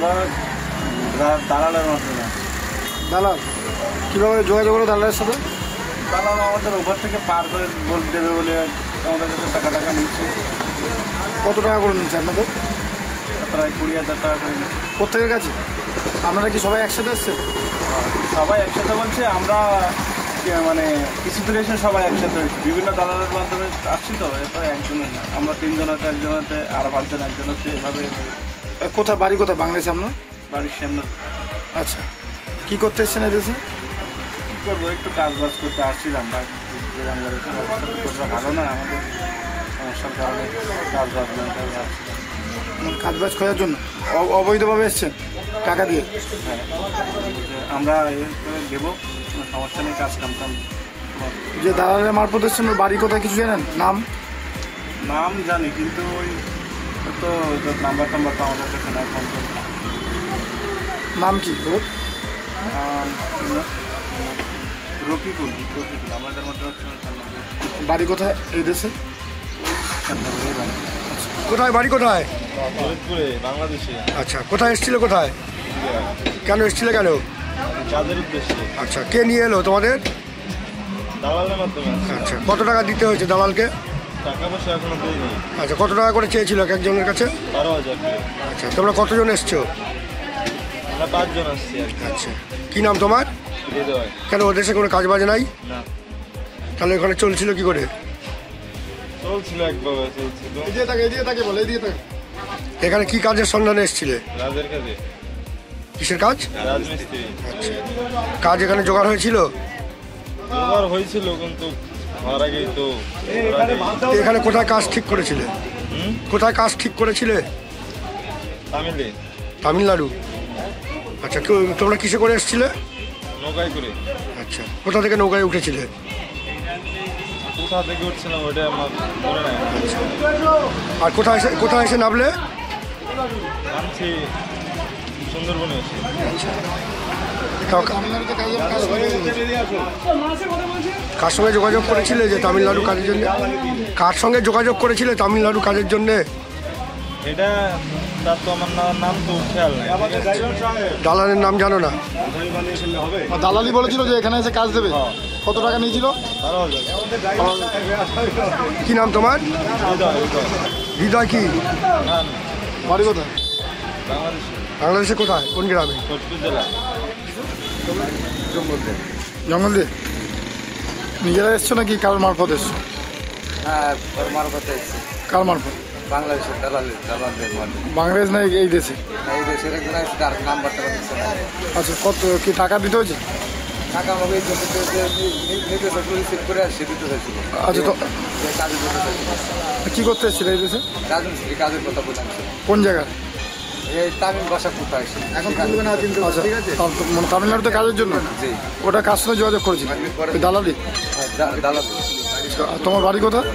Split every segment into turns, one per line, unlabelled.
আমরা দালালের মাধ্যমে।
দালাল কীভাবে যোগাযোগ করো দালালের সাথে?
দালাল আমাদের ওভার থেকে পার করে বলে দেবে বলে আমাদের কাছে টাকা নিচ্ছে।
কত টাকা করে নিচ্ছে আপনাদের?
প্রায় 20,000 টাকা করে নিচ্ছে।
প্রত্যেকের কাছে? আপনারা কি সবাই একসাথে এসছেন?
সবাই একসাথে বলছে, আমরা মানে কিছু দূরে এসে সবাই একসাথে হয়েছি, বিভিন্ন দালালের মাধ্যমে আসছি তো। এরপরে একজনের না, আমরা 3 জন আছে, একজনেতে আর 5 জন একজন হচ্ছে, এভাবে।
কোথায় বাড়ি? কোথায়? বাংলাদেশে আপনার
বাড়ির সামনে।
আচ্ছা, কী করতে এসছেন এদেশে?
কী করবো, একটু কাজবাজ করতে আসছিলাম। ভালো না, আমাদের সমস্যার কারণে কাজবাজ না আসছিলাম।
কাজবাজ খোঁজার জন্য অবৈধভাবে এসছেন টাকা দিয়ে?
হ্যাঁ, আমরা দেবো, কোনো সমস্যা নেই, কাজ কামতাম।
যে দালালের মারফত এসছেন ওর বাড়ি কোথায় কিছু জানেন? নাম
জানি, কিন্তু ওই তো নাম্বার টাম্বার তো আমাদের কাছে না। ফোন করে
নাম কি?
রফিকুল আমাদের মধ্যে হচ্ছে।
বাড়ি কোথায় এই দেশে?
কোথায় বাড়ি? কোথায়?
বাংলাদেশে।
আচ্ছা, কোথায় এসেছিল? কোথায়? কেন এসেছিলে? কেন?
কাজের উদ্দেশ্যে।
আচ্ছা, কে নিয়ে এলো তোমাদের?
দালালের মাধ্যমে।
আচ্ছা, কত টাকা দিতে হয়েছে দালালকে?
টাকা পয়সা এখনো দেয়নি।
আচ্ছা, কত টাকা করে চেয়েছিল এক একজনের কাছে?
12,000।
আচ্ছা, তোমরা কতজন এসছো?
আমরা 5 জন আসছি।
আচ্ছা, কি নাম তোমার?
হৃদয়।
কেন ও দেশে কোনো কাজ বাজ নাই?
না।
তাহলে ওখানে চলছিল কি করে?
চলছিল একভাবে, চলছিল।
এখানে কি কাজের সন্ধানে এসেছিলে?
রাজের কাজে।
কিসের কাজ?
রাজমিস্ত্রি।
আচ্ছা, কাজ এখানে জোগাড় হয়েছিল?
জোগাড় হয়েছিল, কিন্তু হওয়ার আগেই তো।
এখানে কোথায় কাজ ঠিক করেছিলে? কোথায় কাজ ঠিক করেছিলে?
তামিলে।
তামিলনাড়ু। আচ্ছা, তোমরা কিসে করে এসেছিলে?
নৌকায় করে।
আচ্ছা, কোথা থেকে নৌকায় উঠেছিলে?
কোথা থেকে উঠছিলাম ওটা আমার মনে নাই।
আর কোথায় এসে নামলে?
নামছি সুন্দরবনে এসে।
কার সঙ্গে যোগাযোগ করেছিলে যে তামিলনাড়ু কাজের জন্য? কার সঙ্গে যোগাযোগ করেছিলে তামিলনাড়ু কাজের জন্য?
এটা তার তো আমার নাম তো খেয়াল নাই।
দালালের নাম জানো না?
দালালি বলেছিল যে এখানে এসে কাজ দেবে। কত টাকা নিয়েছিল?
12,000।
কি নাম তোমার? হৃদয়। কি
বাড়ি কোথায়?
বাংলাদেশে।
বাংলাদেশে কোথায়? কোন গ্রামে?
ফরিদপুর জেলা।
জঙ্গল দিয়ে? নিজেরা এসছো নাকি কার মারফত এসছো?
হ্যাঁ, মারফতে এসেছি।
কার মারফত?
বাংলাদেশের দালালের মাধ্যমে।
বাংলাদেশ না এই দেশে?
এই দেশের একজন আসছে, তার নাম্বারটা দিচ্ছে না।
আচ্ছা, কত কি টাকা দিতে হয়েছে?
টাকা আমাকে নিতে রিসিভ করে আসছে, দিতে হয়েছিল।
আচ্ছা, তো
কাজের জন্য
কি করতে এসেছিল এই দেশে?
রাজমিস্ত্রি কাজের কথা বলছে।
কোন জায়গায়?
এই তামিল ভাষা কোথায় আসে এখন
না, কিন্তু ঠিক আছে, মানে তামিলনাড়ুতে কাজের জন্য?
জি।
ওটা কার সঙ্গে যোগাযোগ করেছিল? দালালি?
দালাল।
আর তোমার বাড়ি কোথায়?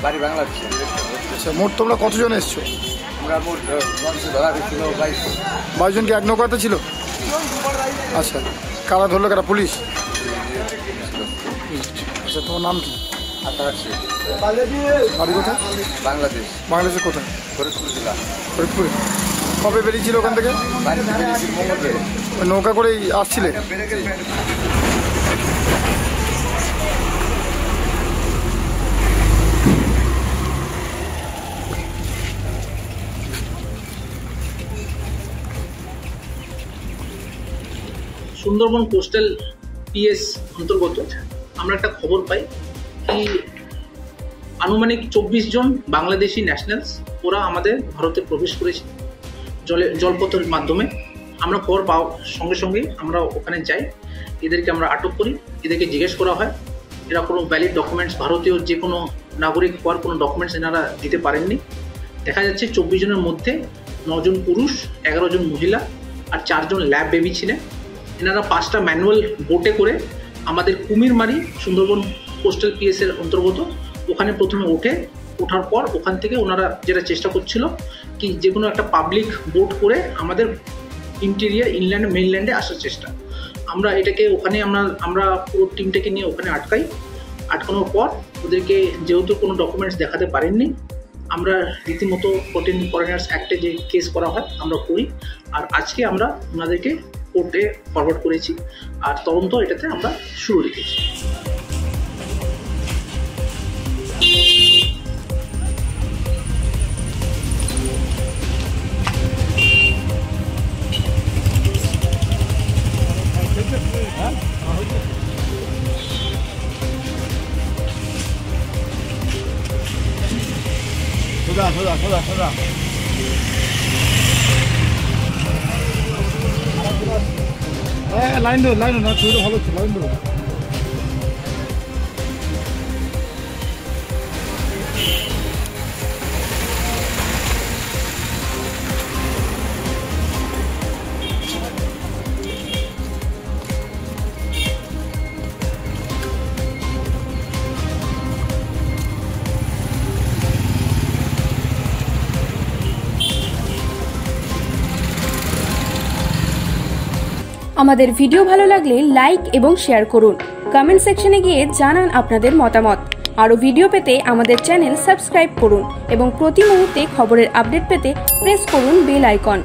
বাড়ি বাংলাদেশে।
আচ্ছা, মোট তোমরা কতজন এসছো?
আমরা মোট ধরা হয়েছিল
22 জন। কি এক নৌকাতে ছিল? আচ্ছা, কারা ধরলো? কারা? পুলিশ? আচ্ছা, তোমার নাম কি?
88।
বাড়ি কোথায়?
বাংলাদেশ।
বাংলাদেশের কোথায়?
ফরিদপুর জেলা।
ফরিদপুরে। কবে বেরিয়েছিল ওখান থেকে? ওই নৌকা করেই আসছিলে?
সুন্দরবন কোস্টাল পিএস অন্তর্গত আমরা একটা খবর পাই কি আনুমানিক 24 জন বাংলাদেশি ন্যাশনালস ওরা আমাদের ভারতে প্রবেশ করেছে জলপথের মাধ্যমে। আমরা খবর পাওয়ার সঙ্গে সঙ্গে আমরা ওখানে যাই, এদেরকে আমরা আটক করি, এদেরকে জিজ্ঞেস করা হয়। এরা কোনো ভ্যালিড ডকুমেন্টস, ভারতীয় যে কোনো নাগরিক হওয়ার কোনো ডকুমেন্টস এনারা দিতে পারেননি। দেখা যাচ্ছে 24 জনের মধ্যে 9 জন পুরুষ, 11 জন মহিলা আর 4 জন ল্যাব বেবি ছিলেন। এনারা 5টা ম্যানুয়াল বোটে করে আমাদের কুমিরমারি সুন্দরবন কোস্টাল পিএসের অন্তর্গত ওখানে প্রথমে ওঠার পর ওখান থেকে ওনারা যেটা চেষ্টা করছিল কি যে কোনো একটা পাবলিক বোট করে আমাদের ইন্টেরিয়ার ইনল্যান্ড মেইনল্যান্ডে আসার চেষ্টা। আমরা এটাকে ওখানে আমরা পুরো টিমটাকে নিয়ে ওখানে আটকানোর পর ওদেরকে যেহেতু কোনো ডকুমেন্টস দেখাতে পারেননি আমরা রীতিমতো ফরেনার্স অ্যাক্টে যে কেস করা হয় আমরা করি, আর আজকে আমরা ওনাদেরকে কোর্টে ফরওয়ার্ড করেছি আর তদন্ত এটাতে আমরা শুরু রেখেছি।
লাইন ধরো না, ছবিটা ভালো হচ্ছে, লাইন ধরো।
আমাদের ভিডিও ভালো লাগলে লাইক এবং শেয়ার করুন। কমেন্ট সেকশনে গিয়ে জানান আপনাদের মতামত। আরও ভিডিও পেতে আমাদের চ্যানেল সাবস্ক্রাইব করুন এবং প্রতি মুহূর্তে খবরের আপডেট পেতে প্রেস করুন বেল আইকন।